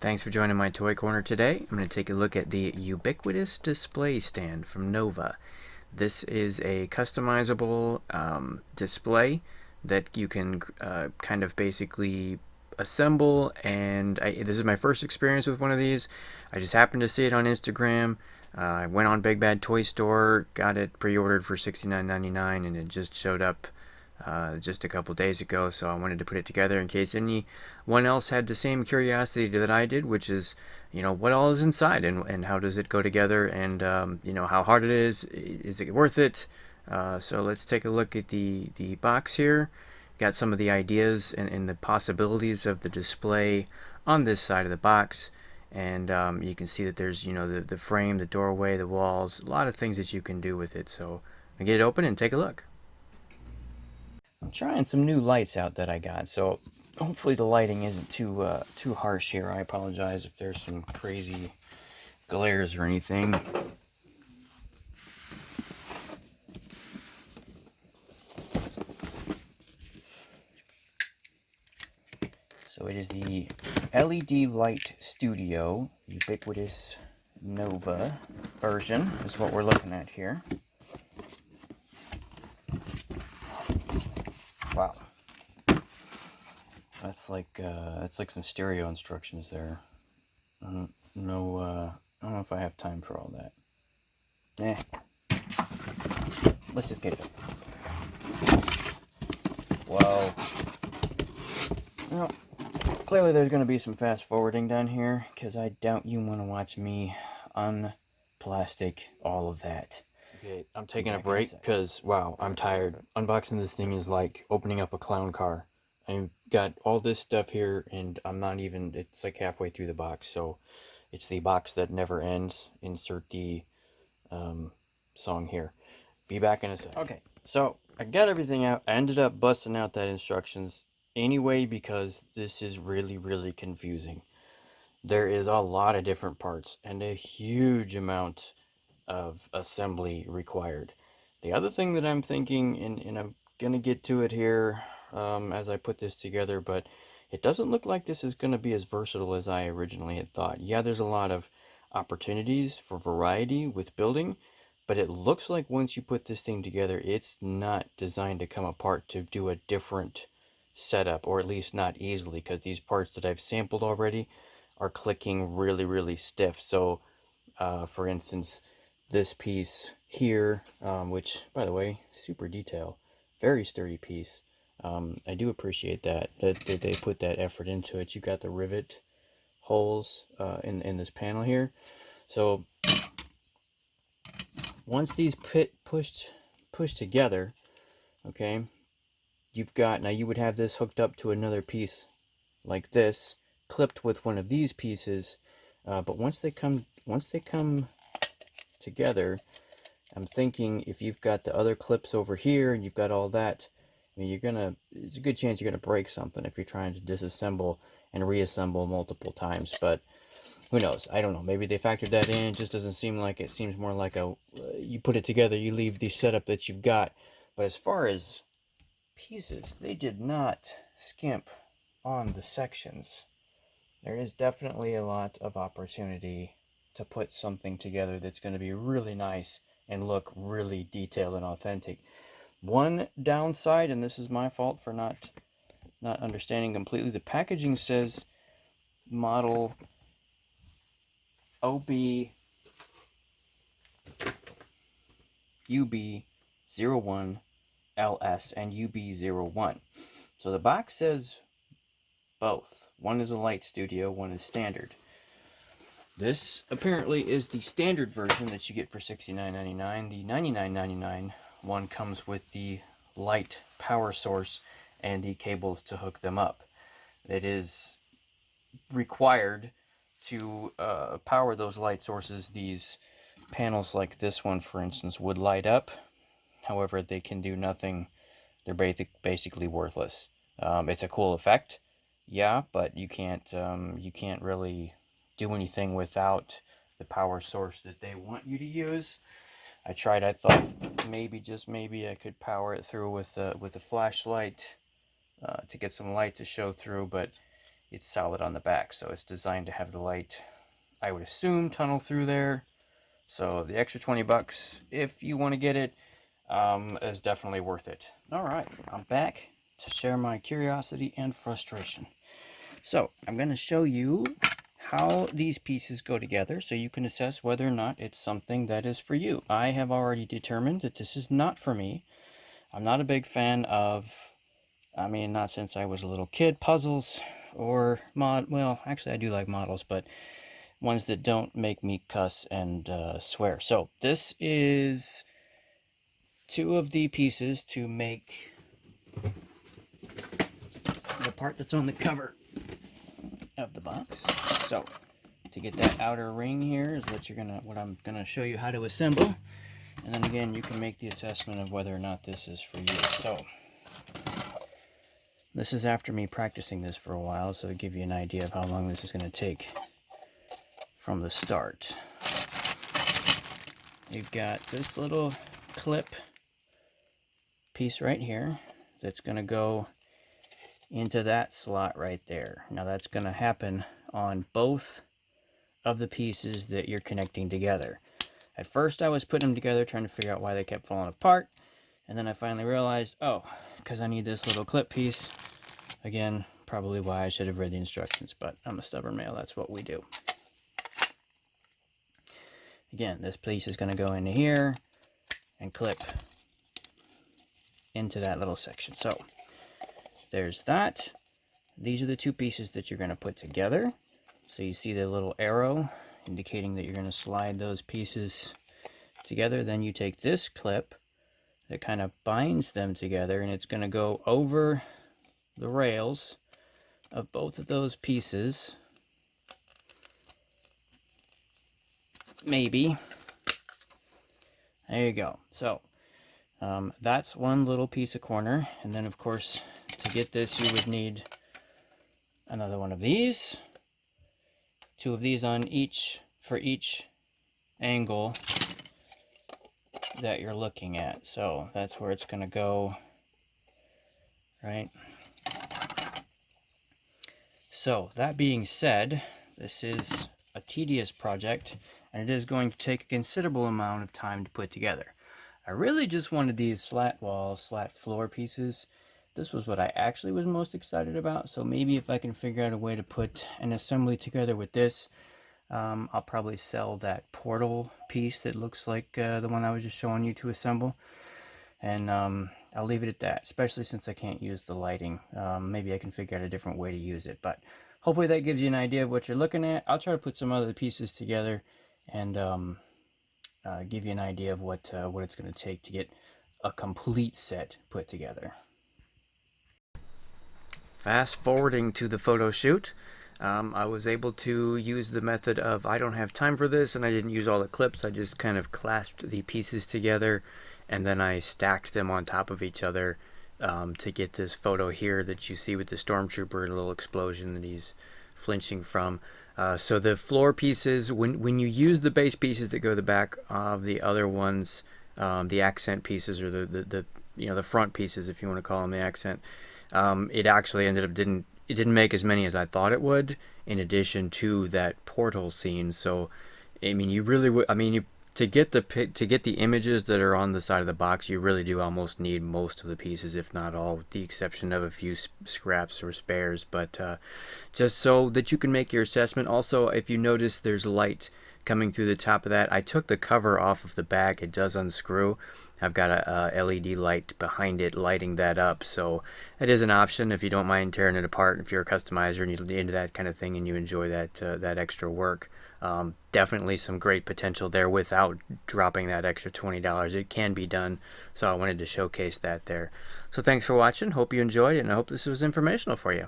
Thanks for joining my toy corner today. I'm going to take a look at the Ubiquitous display stand from Nova. This is a customizable display that you can kind of basically assemble, and this is my first experience with one of these. I just happened to see it on Instagram. I went on Big Bad Toy Store, got it pre-ordered for $69.99, and it just showed up just a couple days ago, so I wanted to put it together in case anyone else had the same curiosity that I did, which is, what all is inside and how does it go together, and how hard it is it worth it? So let's take a look at the box here. Got some of the ideas and the possibilities of the display on this side of the box, and you can see that there's the frame, the doorway, the walls, a lot of things that you can do with it. So I get it open and take a look. I'm trying some new lights out that I got, so hopefully the lighting isn't too harsh here. I apologize if there's some crazy glares or anything. So it is the LED Light Studio Ubiquitous Nova version is what we're looking at here. Wow. That's like some stereo instructions there. I don't know if I have time for all that. Let's just get it. Whoa. Well, clearly there's going to be some fast forwarding down here, because I doubt you want to watch me unplastic all of that. Okay, I'm taking a break because, wow, I'm tired. Unboxing this thing is like opening up a clown car. I've got all this stuff here, and it's like halfway through the box, so it's the box that never ends. Insert the song here. Be back in a second. Okay, so I got everything out. I ended up busting out that instructions anyway because this is really, really confusing. There is a lot of different parts and a huge amount of assembly required. The other thing that I'm thinking, and I'm going to get to it here as I put this together, but it doesn't look like this is going to be as versatile as I originally had thought. Yeah, there's a lot of opportunities for variety with building, but it looks like once you put this thing together, it's not designed to come apart to do a different setup, or at least not easily, because these parts that I've sampled already are clicking really, really stiff. So for instance, this piece here, which, by the way, super detail, very sturdy piece. I do appreciate that they put that effort into it. You got the rivet holes in this panel here. So once these pushed together, okay, now you would have this hooked up to another piece like this, clipped with one of these pieces. But once they come together, I'm thinking if you've got the other clips over here and you've got all that, I mean, it's a good chance you're gonna break something if you're trying to disassemble and reassemble multiple times. But who knows? I don't know. Maybe they factored that in. It just doesn't seem like it. Seems more like you put it together, you leave the setup that you've got. But as far as pieces, they did not skimp on the sections. There is definitely a lot of opportunity to put something together that's going to be really nice and look really detailed and authentic. One downside, and this is my fault for not understanding completely, the packaging says model UB01 LS and UB01. So the box says both. One is a light studio, one is standard. This apparently is the standard version that you get for $69.99. The $99.99 one comes with the light power source and the cables to hook them up. It is required to power those light sources. These panels like this one, for instance, would light up. However, they can do nothing. They're basically worthless. It's a cool effect, yeah, but you can't really do anything without the power source that they want you to use. I tried. I thought maybe, just maybe, I could power it through with a flashlight to get some light to show through, but it's solid on the back. So it's designed to have the light, I would assume, tunnel through there. So the extra 20 bucks, if you want to get it, is definitely worth it. All right, I'm back to share my curiosity and frustration. So I'm going to show you how these pieces go together so you can assess whether or not it's something that is for you. I have already determined that this is not for me. I'm not a big fan of, I mean, not since I was a little kid, puzzles or well, actually I do like models, but ones that don't make me cuss and swear. So this is 2 of the pieces to make the part that's on the cover of the box. So to get that outer ring here is what I'm gonna show you how to assemble, and then again you can make the assessment of whether or not this is for you. So this is after me practicing this for a while, so to give you an idea of how long this is going to take from the start. We've got this little clip piece right here that's going to go into that slot right there. Now that's going to happen on both of the pieces that you're connecting together. At first I was putting them together trying to figure out why they kept falling apart, and then I finally realized, oh, because I need this little clip piece. Again, probably why I should have read the instructions, but I'm a stubborn male, that's what we do. Again, this piece is going to go into here and clip into that little section. So there's that. These are the 2 pieces that you're going to put together. So you see the little arrow indicating that you're going to slide those pieces together. Then you take this clip that kind of binds them together, and it's going to go over the rails of both of those pieces. Maybe. There you go. So that's one little piece of corner, and then of course to get this you would need another one of these, 2 of these on each for each angle that you're looking at. So that's where it's going to go, right? So that being said, this is a tedious project, and it is going to take a considerable amount of time to put together. I really just wanted these slat wall, slat floor pieces. This was what I actually was most excited about, so maybe if I can figure out a way to put an assembly together with this, I'll probably sell that portal piece that looks like the one I was just showing you to assemble. And I'll leave it at that, especially since I can't use the lighting. Maybe I can figure out a different way to use it, but hopefully that gives you an idea of what you're looking at. I'll try to put some other pieces together and give you an idea of what it's going to take to get a complete set put together. Fast forwarding to the photo shoot, I was able to use the method of I don't have time for this, and I didn't use all the clips. I just kind of clasped the pieces together, and then I stacked them on top of each other to get this photo here that you see with the stormtrooper, a little explosion that he's flinching from. So the floor pieces, when you use the base pieces that go to the back of the other ones, the accent pieces, or the front pieces, if you want to call them the accent, it actually ended up it didn't make as many as I thought it would, in addition to that portal scene. So I mean, you really would, I mean, to get the images that are on the side of the box, you really do almost need most of the pieces, if not all, with the exception of a few scraps or spares. But just so that you can make your assessment. Also, if you notice, there's light coming through the top of that. I took the cover off of the back. It does unscrew. I've got a LED light behind it lighting that up, so it is an option if you don't mind tearing it apart. If you're a customizer and you're into that kind of thing and you enjoy that extra work, definitely some great potential there without dropping that extra $20. It can be done, so I wanted to showcase that there. So thanks for watching. Hope you enjoyed it, and I hope this was informational for you.